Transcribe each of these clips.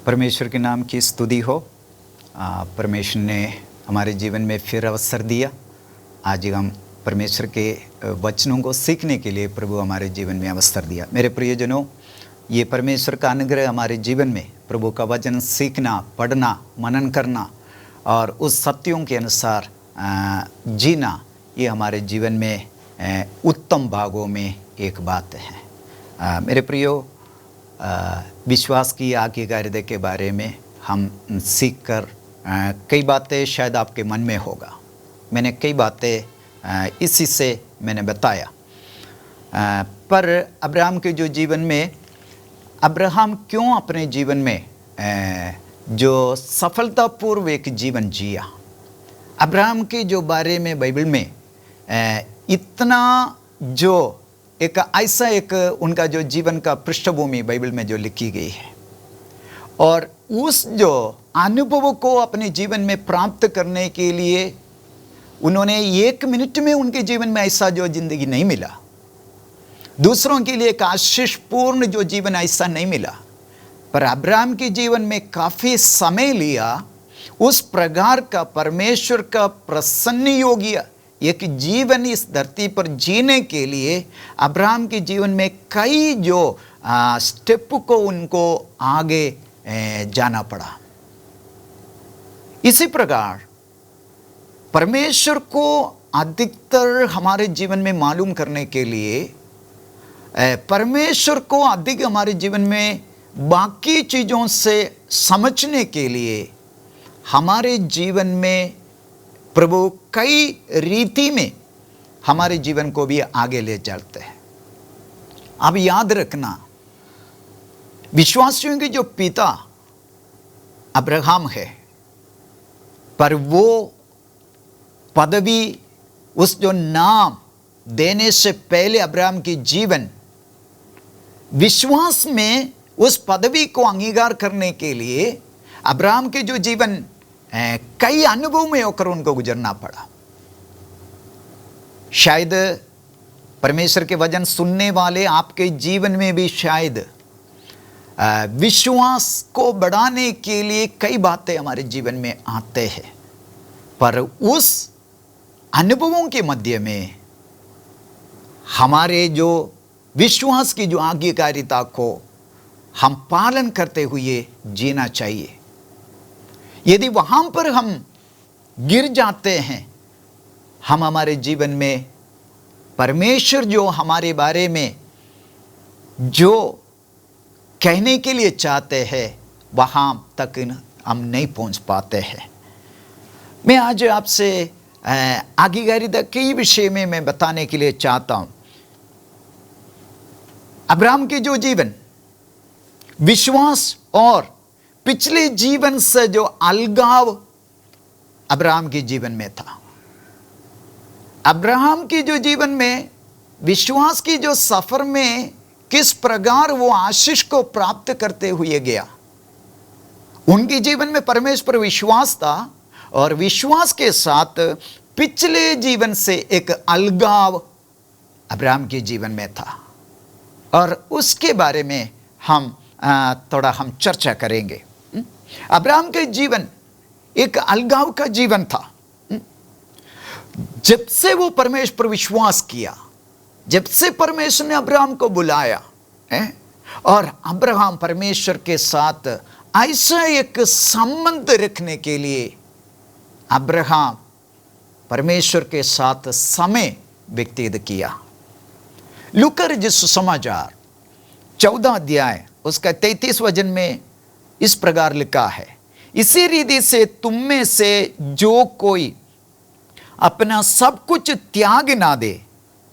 परमेश्वर के नाम की स्तुति हो। परमेश्वर ने हमारे जीवन में फिर अवसर दिया। आज हम परमेश्वर के वचनों को सीखने के लिए प्रभु हमारे जीवन में अवसर दिया। मेरे प्रियजनों, ये परमेश्वर का अनुग्रह हमारे जीवन में प्रभु का वचन सीखना, पढ़ना, मनन करना और उस सत्यों के अनुसार जीना, ये हमारे जीवन में उत्तम भागों में एक बात है। मेरे प्रियो, विश्वास की आज्ञाकारिता के बारे में हम सीख कर कई बातें शायद आपके मन में होगा। मैंने कई बातें इसी से मैंने बताया। पर अब्राहम के जो जीवन में, अब्राहम क्यों अपने जीवन में जो सफलतापूर्व एक जीवन जिया, अब्राहम के जो बारे में बाइबल में इतना जो एक ऐसा एक उनका जो जीवन का पृष्ठभूमि बाइबल में जो लिखी गई है, और उस जो अनुभवों को अपने जीवन में प्राप्त करने के लिए उन्होंने एक मिनट में उनके जीवन में ऐसा जो जिंदगी नहीं मिला, दूसरों के लिए एक आशीषपूर्ण जो जीवन ऐसा नहीं मिला, पर अब्राहम के जीवन में काफ़ी समय लिया उस प्रकार का परमेश्वर का प्रसन्न योग्य एक जीवन इस धरती पर जीने के लिए अब्राहम के जीवन में कई जो स्टेप को उनको आगे जाना पड़ा। इसी प्रकार परमेश्वर को अधिकतर हमारे जीवन में मालूम करने के लिए, परमेश्वर को अधिक हमारे जीवन में बाकी चीज़ों से समझने के लिए हमारे जीवन में प्रभु कई रीति में हमारे जीवन को भी आगे ले चलते हैं। अब याद रखना, विश्वासियों के जो पिता अब्राहम है, पर वो पदवी, उस जो नाम देने से पहले अब्राहम की जीवन विश्वास में उस पदवी को अंगीकार करने के लिए अब्राहम के जो जीवन कई अनुभव में होकर उनको गुजरना पड़ा। शायद परमेश्वर के वचन सुनने वाले आपके जीवन में भी शायद विश्वास को बढ़ाने के लिए कई बातें हमारे जीवन में आते हैं, पर उस अनुभवों के मध्य में हमारे जो विश्वास की जो आज्ञाकारिता को हम पालन करते हुए जीना चाहिए। यदि वहाँ पर हम गिर जाते हैं, हम हमारे जीवन में परमेश्वर जो हमारे बारे में जो कहने के लिए चाहते हैं वहाँ तक हम नहीं पहुँच पाते हैं। मैं आज आपसे आज्ञाकारिता के विषय में मैं बताने के लिए चाहता हूँ। अब्राहम के जो जीवन विश्वास और पिछले जीवन से जो अलगाव अब्राहम के जीवन में था, अब्राहम की जो जीवन में विश्वास की जो सफर में किस प्रकार वो आशीष को प्राप्त करते हुए गया, उनके जीवन में परमेश्वर पर विश्वास था और विश्वास के साथ पिछले जीवन से एक अलगाव अब्राहम के जीवन में था, और उसके बारे में हम थोड़ा चर्चा करेंगे। अब्राहम का जीवन एक अलगाव का जीवन था। जब से वो परमेश्वर पर विश्वास किया, जब से परमेश्वर ने अब्राहम को बुलाया और अब्राहम परमेश्वर के साथ ऐसा एक संबंध रखने के लिए अब्राहम परमेश्वर के साथ समय व्यतीत किया। लूका रचित सुसमाचार 14 अध्याय उसका 33 वचन में इस प्रकार लिखा है, इसी रीति से तुम में से जो कोई अपना सब कुछ त्याग ना दे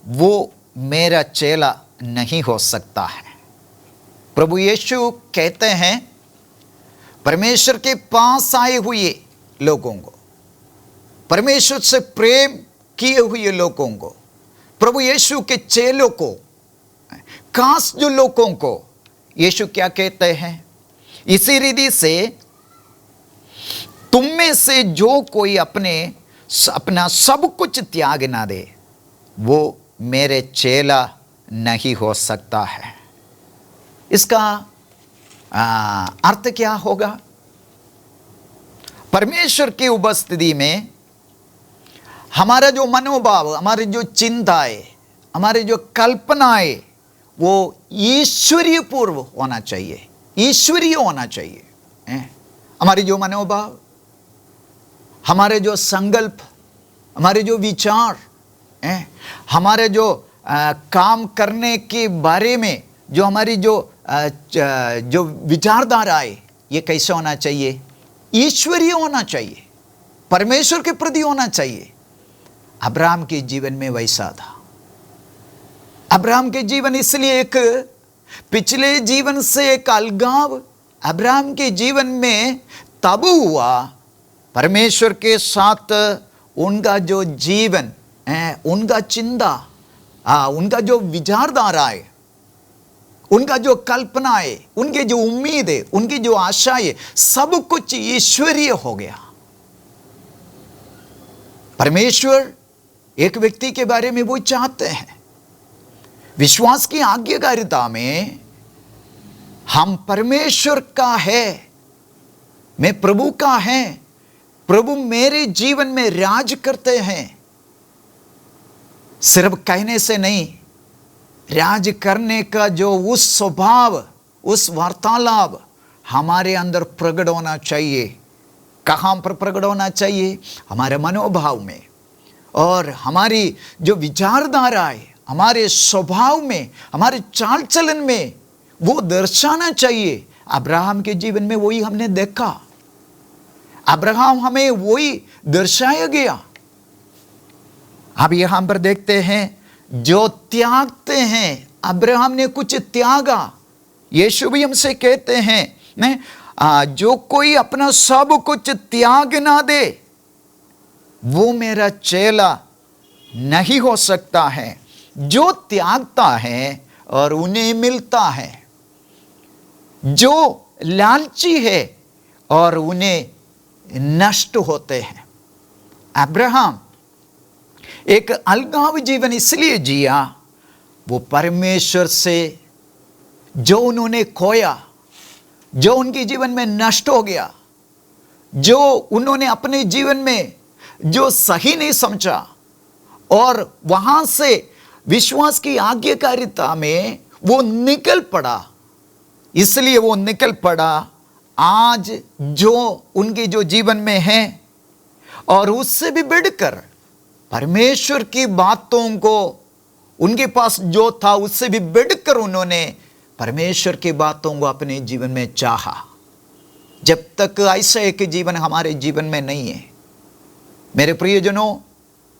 वो मेरा चेला नहीं हो सकता है। प्रभु यीशु कहते हैं परमेश्वर के पास आए हुए लोगों को, परमेश्वर से प्रेम किए हुए लोगों को, प्रभु यीशु के चेलों को, खास जो लोगों को यीशु क्या कहते हैं, इसी रीति से तुम में से जो कोई अपना सब कुछ त्याग ना दे वो मेरे चेला नहीं हो सकता है। इसका अर्थ क्या होगा? परमेश्वर की उपस्थिति में हमारा जो मनोभाव, हमारी जो चिंताएं, हमारी जो कल्पनाएं, वो ईश्वरीय पूर्व होना चाहिए, ईश्वरीय होना चाहिए। हमारी जो मनोभाव, हमारे जो संकल्प, हमारे जो विचार, हमारे जो काम करने के बारे में जो हमारी जो विचारधारा है, ये कैसे होना चाहिए? ईश्वरीय होना चाहिए, परमेश्वर के प्रति होना चाहिए। अब्राहम के जीवन में वैसा था। अब्राहम के जीवन इसलिए एक पिछले जीवन से एक अलगाव अब्राहम के जीवन में तब हुआ, परमेश्वर के साथ उनका जो जीवन है, उनका चिंता, उनका जो विचारधारा है, उनका जो कल्पना है, उनके जो उम्मीद है, उनकी जो आशा है, सब कुछ ईश्वरीय हो गया। परमेश्वर एक व्यक्ति के बारे में वो चाहते हैं, विश्वास की आज्ञाकारिता में हम परमेश्वर का है, मैं प्रभु का है, प्रभु मेरे जीवन में राज करते हैं। सिर्फ कहने से नहीं, राज करने का जो उस स्वभाव, उस वार्तालाप हमारे अंदर प्रकट होना चाहिए। कहाँ पर प्रकट होना चाहिए? हमारे मनोभाव में, और हमारी जो विचारधारा है, हमारे स्वभाव में, हमारे चाल चलन में वो दर्शाना चाहिए। अब्राहम के जीवन में वही हमने देखा, अब्राहम हमें वही दर्शाया गया। अब यहां पर देखते हैं, जो त्यागते हैं, अब्राहम ने कुछ त्यागा। यीशु भी हमसे कहते हैं, जो कोई अपना सब कुछ त्याग ना दे, वो मेरा चेला नहीं हो सकता है। जो त्यागता है और उन्हें मिलता है, जो लालची है और उन्हें नष्ट होते हैं। अब्राहम एक अलगाव जीवन इसलिए जिया, वो परमेश्वर से जो उन्होंने खोया, जो उनके जीवन में नष्ट हो गया, जो उन्होंने अपने जीवन में जो सही नहीं समझा, और वहां से विश्वास की आज्ञाकारिता में वो निकल पड़ा। इसलिए वो निकल पड़ा। आज जो उनके जो जीवन में है, और उससे भी बढ़कर परमेश्वर की बातों को, उनके पास जो था उससे भी बढ़कर उन्होंने परमेश्वर की बातों को अपने जीवन में चाहा। जब तक ऐसा एक जीवन हमारे जीवन में नहीं है, मेरे प्रियजनों,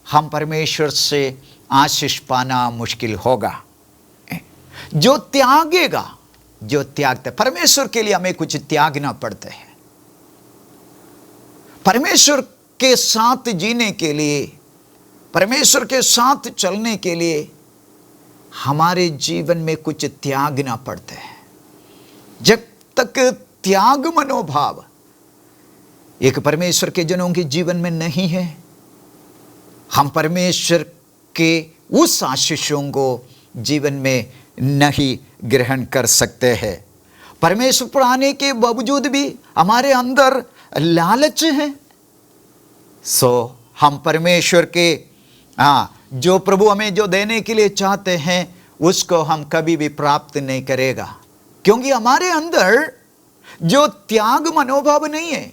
हम परमेश्वर से आशीष पाना मुश्किल होगा। जो त्यागेगा, जो त्यागते, परमेश्वर के लिए हमें कुछ त्यागना पड़ता है। परमेश्वर के साथ जीने के लिए, परमेश्वर के साथ चलने के लिए हमारे जीवन में कुछ त्यागना पड़ता है। जब तक त्याग मनोभाव एक परमेश्वर के जनों के जीवन में नहीं है, हम परमेश्वर के उस आशीषों को जीवन में नहीं ग्रहण कर सकते हैं। परमेश्वर पर आने के बावजूद भी हमारे अंदर लालच है। हम परमेश्वर के जो प्रभु हमें जो देने के लिए चाहते हैं, उसको हम कभी भी प्राप्त नहीं करेगा, क्योंकि हमारे अंदर जो त्याग मनोभाव नहीं है,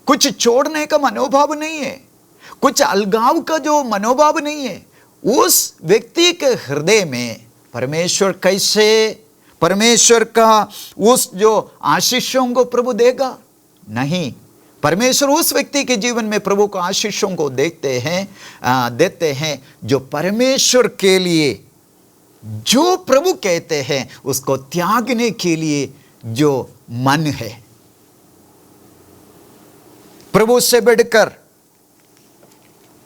कुछ छोड़ने का मनोभाव नहीं है, कुछ अलगाव का जो मनोभाव नहीं है, उस व्यक्ति के हृदय में परमेश्वर कैसे परमेश्वर का उस जो आशीषों को प्रभु देगा? नहीं। परमेश्वर उस व्यक्ति के जीवन में प्रभु को आशीषों को देते हैं जो परमेश्वर के लिए, जो प्रभु कहते हैं उसको त्यागने के लिए जो मन है। प्रभु से बढ़कर,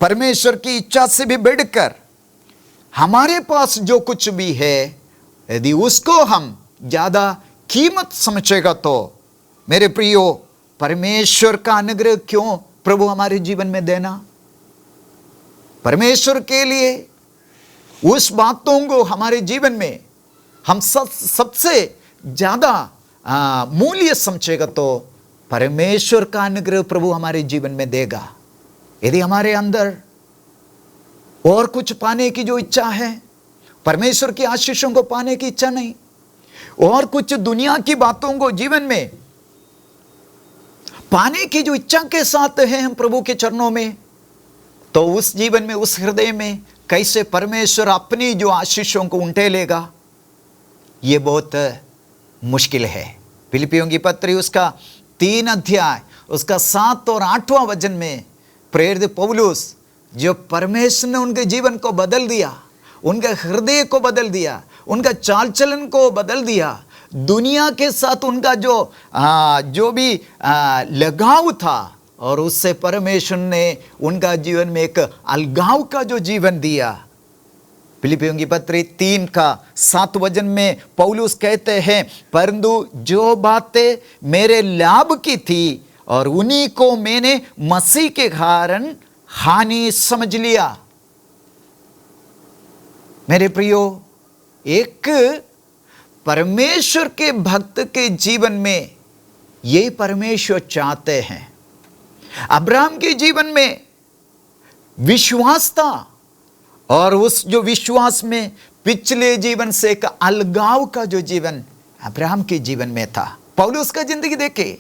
परमेश्वर की इच्छा से भी बढ़कर हमारे पास जो कुछ भी है, यदि उसको हम ज्यादा कीमत समझेगा, तो मेरे प्रियो, परमेश्वर का अनुग्रह क्यों प्रभु हमारे जीवन में देना? परमेश्वर के लिए उस बातों को हमारे जीवन में हम सबसे ज्यादा मूल्य समझेगा तो परमेश्वर का अनुग्रह प्रभु हमारे जीवन में देगा। यदि हमारे अंदर और कुछ पाने की जो इच्छा है, परमेश्वर की आशीषों को पाने की इच्छा नहीं, और कुछ दुनिया की बातों को जीवन में पाने की जो इच्छा के साथ हैं हम प्रभु के चरणों में, तो उस जीवन में, उस हृदय में कैसे परमेश्वर अपनी जो आशीषों को उंटे लेगा, ये बहुत मुश्किल है। फिलिपियों की पत्री उसका 3 अध्याय उसका 7 और 8वां वचन में प्रेरित पौलुस, जो परमेश्वर ने उनके जीवन को बदल दिया, उनके हृदय को बदल दिया, उनका चाल चलन को बदल दिया, दुनिया के साथ उनका जो भी लगाव था, और उससे परमेश्वर ने उनका जीवन में एक अलगाव का जो जीवन दिया। फिलिपियों की पत्री 3 का 7 वचन में पौलुस कहते हैं, परंतु जो बातें मेरे लाभ की थी और उन्हीं को मैंने मसीह के कारण हानि समझ लिया। मेरे प्रियो, एक परमेश्वर के भक्त के जीवन में ये परमेश्वर चाहते हैं। अब्राहम के जीवन में विश्वास था, और उस जो विश्वास में पिछले जीवन से एक अलगाव का जो जीवन अब्राहम के जीवन में था। पौलुस का जिंदगी देखे,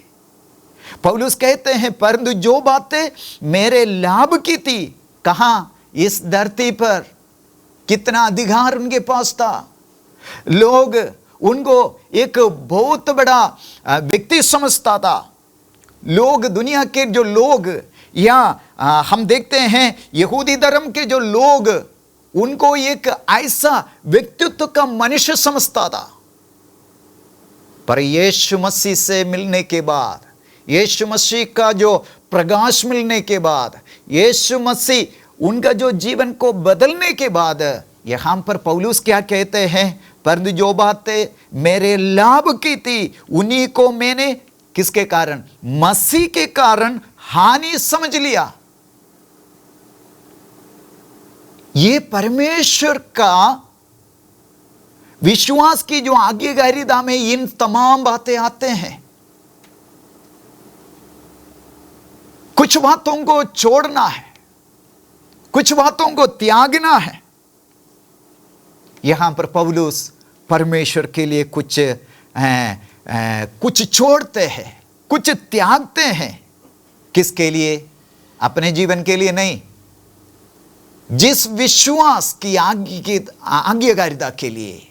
पौलुस कहते हैं, परंतु जो बातें मेरे लाभ की थी, कहां? इस धरती पर कितना अधिकार उनके पास था। लोग उनको एक बहुत बड़ा व्यक्ति समझता था। लोग, दुनिया के जो लोग, या हम देखते हैं यहूदी धर्म के जो लोग, उनको एक ऐसा व्यक्तित्व का मनुष्य समझता था। पर यीशु मसीह से मिलने के बाद, यीशु मसीह का जो प्रकाश मिलने के बाद, यीशु मसीह उनका जो जीवन को बदलने के बाद, यहां पर पौलुस क्या कहते हैं? परंतु जो बातें मेरे लाभ की थी, उन्हीं को मैंने किसके कारण? मसीह के कारण हानि समझ लिया। ये परमेश्वर का विश्वास की जो आज्ञाकारिता में इन तमाम बातें आते हैं। कुछ बातों को छोड़ना है, कुछ बातों को त्यागना है। यहां पर पौलुस परमेश्वर के लिए कुछ छोड़ते हैं, कुछ त्यागते हैं। किसके लिए? अपने जीवन के लिए नहीं, जिस विश्वास की आज्ञाकारिता के लिए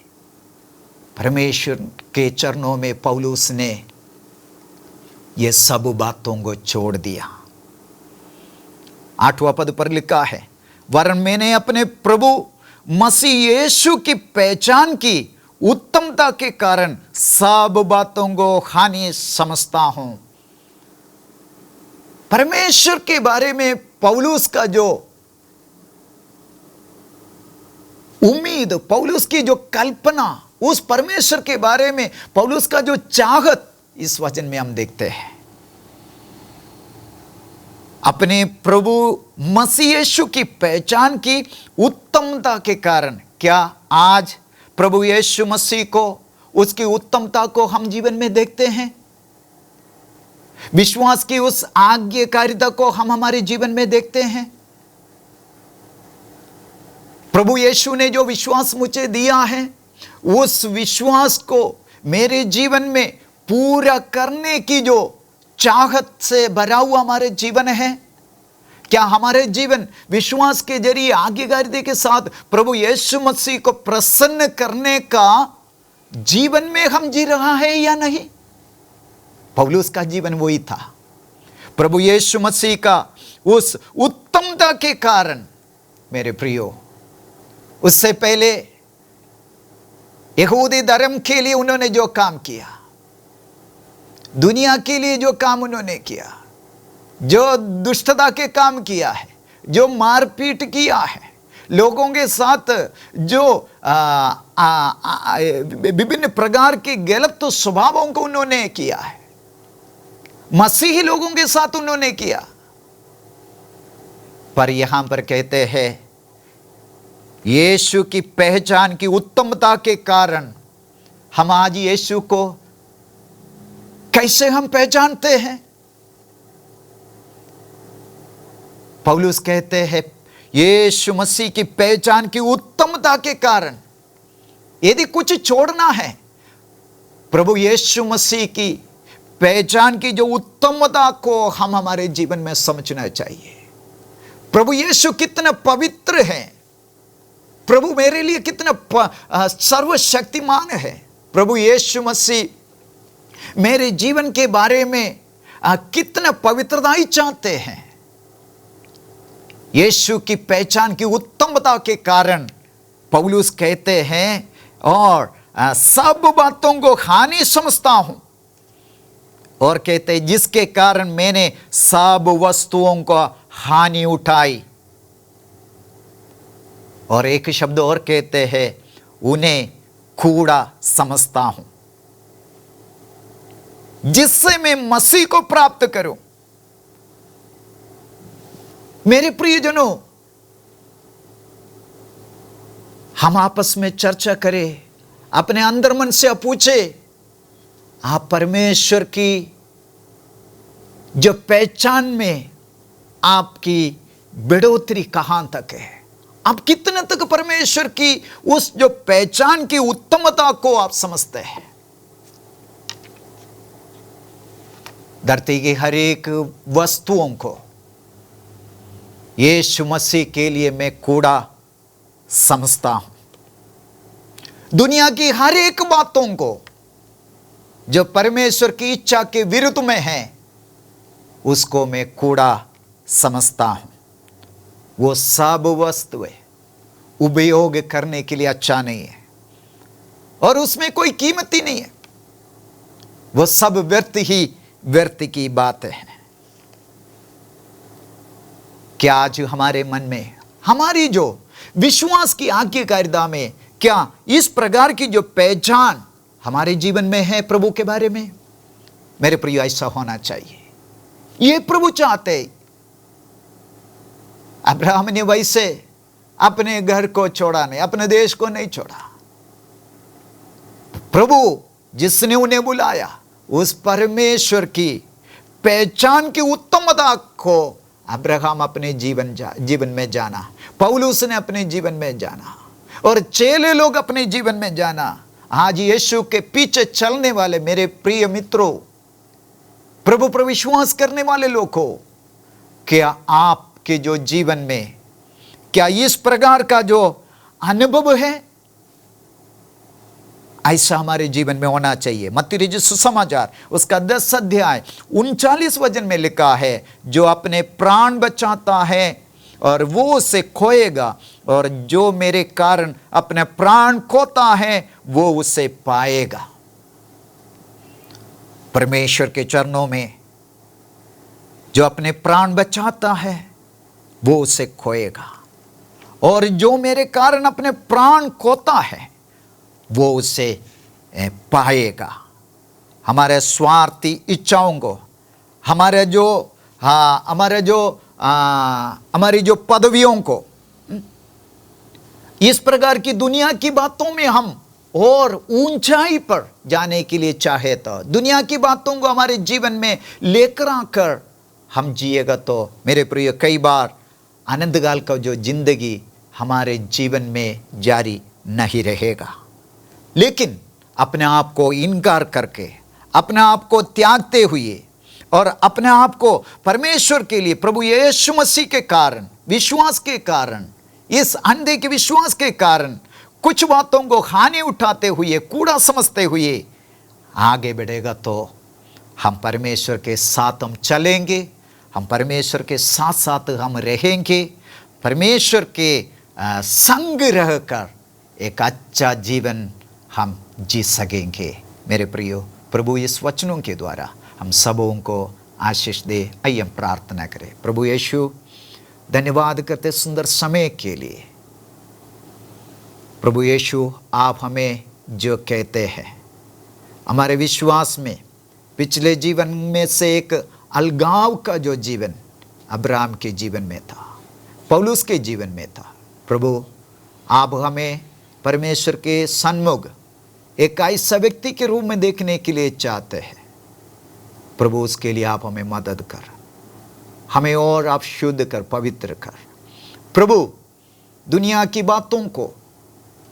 परमेश्वर के चरणों में पौलुस ने ये सब बातों को छोड़ दिया। 8वां पद पर लिखा है, वरन मैंने अपने प्रभु मसीह यीशु की पहचान की उत्तमता के कारण सब बातों को हानि समझता हूं। परमेश्वर के बारे में पौलुस का जो उम्मीद, पौलुस की जो कल्पना, उस परमेश्वर के बारे में पौलुस का जो चाहत, इस वचन में हम देखते हैं। अपने प्रभु मसीह यीशु की पहचान की उत्तमता के कारण, क्या आज प्रभु यीशु मसीह को, उसकी उत्तमता को हम जीवन में देखते हैं? विश्वास की उस आज्ञाकारिता को हम हमारे जीवन में देखते हैं? प्रभु यीशु ने जो विश्वास मुझे दिया है, उस विश्वास को मेरे जीवन में पूरा करने की जो चाहत से भरा हुआ हमारे जीवन है। क्या हमारे जीवन विश्वास के जरिए आज्ञाकारिता के साथ प्रभु यीशु मसीह को प्रसन्न करने का जीवन में हम जी रहा है या नहीं? पौलुस का जीवन वही था। प्रभु यीशु मसीह का उस उत्तमता के कारण, मेरे प्रियो, उससे पहले यहूदी धर्म के लिए उन्होंने जो काम किया, दुनिया के लिए जो काम उन्होंने किया, जो दुष्टता के काम किया है, जो मारपीट किया है, लोगों के साथ जो विभिन्न प्रकार के गलत स्वभावों को उन्होंने किया है, मसीही लोगों के साथ उन्होंने किया। पर यहां पर कहते हैं, यीशु की पहचान की उत्तमता के कारण हम आज यीशु को कैसे हम पहचानते हैं? पौलुस कहते हैं यीशु मसीह की पहचान की उत्तमता के कारण। यदि कुछ छोड़ना है, प्रभु यीशु मसीह की पहचान की जो उत्तमता को हम हमारे जीवन में समझना चाहिए। प्रभु यीशु कितना पवित्र है, प्रभु मेरे लिए कितना सर्वशक्तिमान है। प्रभु यीशु मसीह मेरे जीवन के बारे में कितना पवित्रता ही चाहते हैं। यीशु की पहचान की उत्तमता के कारण पौलुस कहते हैं और सब बातों को हानि समझता हूं, और कहते हैं जिसके कारण मैंने सब वस्तुओं को हानि उठाई। और एक शब्द और कहते हैं उन्हें कूड़ा समझता हूं, जिससे मैं मसीह को प्राप्त करूं। मेरे प्रियजनों, हम आपस में चर्चा करें, अपने अंदर मन से पूछे, आप परमेश्वर की जो पहचान में आपकी बढ़ोतरी कहां तक है? आप कितने तक परमेश्वर की उस जो पहचान की उत्तमता को आप समझते हैं? धरती की हर एक वस्तुओं को यीशु मसीह के लिए मैं कूड़ा समझता हूं। दुनिया की हर एक बातों को जो परमेश्वर की इच्छा के विरुद्ध में है, उसको मैं कूड़ा समझता हूं। वो सब वस्तुएं उपयोग करने के लिए अच्छा नहीं है और उसमें कोई कीमत ही नहीं है। वो सब व्यर्थ ही व्यर्थ की बात है। क्या आज हमारे मन में, हमारी जो विश्वास की आज्ञाकारिता में, क्या इस प्रकार की जो पहचान हमारे जीवन में है प्रभु के बारे में? मेरे प्रिय, ऐसा होना चाहिए। ये प्रभु चाहते। अब्राहम ने वैसे अपने घर को छोड़ा नहीं, अपने देश को नहीं छोड़ा। प्रभु जिसने उन्हें बुलाया, उस परमेश्वर की पहचान की उत्तमता को अब्राहम अपने जीवन में जाना, पौलुस ने अपने जीवन में जाना और चेले लोग अपने जीवन में जाना। आज यीशु के पीछे चलने वाले मेरे प्रिय मित्रों, प्रभु पर विश्वास करने वाले लोगों, क्या आपके जो जीवन में क्या इस प्रकार का जो अनुभव है? ऐसा हमारे जीवन में होना चाहिए। मत्ती रचित सुसमाचार उसका 10 अध्याय 39 वचन में लिखा है, जो अपने प्राण बचाता है और वो उसे खोएगा, और जो मेरे कारण अपने प्राण खोता है वो उसे पाएगा। परमेश्वर के चरणों में जो अपने प्राण बचाता है वो उसे खोएगा, और जो मेरे कारण अपने प्राण खोता है वो उसे पाएगा। हमारे स्वार्थी इच्छाओं को, हमारे जो हमारी जो पदवियों को, इस प्रकार की दुनिया की बातों में हम और ऊंचाई पर जाने के लिए चाहे तो, दुनिया की बातों को हमारे जीवन में लेकर आकर हम जिएगा तो मेरे प्रिय, कई बार आनंदकाल का जो जिंदगी हमारे जीवन में जारी नहीं रहेगा। लेकिन अपने आप को इनकार करके, अपने आप को त्यागते हुए और अपने आप को परमेश्वर के लिए प्रभु यीशु मसीह के कारण, विश्वास के कारण, इस अंधे के विश्वास के कारण कुछ बातों को हानि उठाते हुए, कूड़ा समझते हुए आगे बढ़ेगा तो हम परमेश्वर के साथ हम चलेंगे, हम परमेश्वर के साथ साथ हम रहेंगे, परमेश्वर के संग रहकर एक अच्छा जीवन हम जी सकेंगे। मेरे प्रियो, प्रभु इस वचनों के द्वारा हम सबों को आशीष दे। आइए हम प्रार्थना करें। प्रभु यीशु, धन्यवाद करते सुंदर समय के लिए। प्रभु यीशु, आप हमें जो कहते हैं, हमारे विश्वास में पिछले जीवन में से एक अलगाव का जो जीवन अब्राहम के जीवन में था, पौलुस के जीवन में था, प्रभु आप हमें परमेश्वर के सन्मुख एक ऐसा व्यक्ति के रूप में देखने के लिए चाहते हैं प्रभु उसके लिए आप हमें मदद कर, हमें और आप शुद्ध कर, पवित्र कर। प्रभु दुनिया की बातों को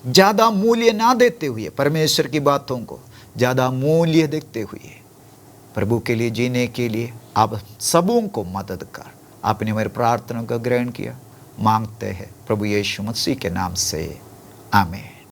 ज़्यादा मूल्य ना देते हुए, परमेश्वर की बातों को ज़्यादा मूल्य देते हुए प्रभु के लिए जीने के लिए आप सबों को मदद कर। आपने हमारी प्रार्थना को ग्रहण किया, मांगते हैं प्रभु यीशु मसीह के नाम से, आमीन।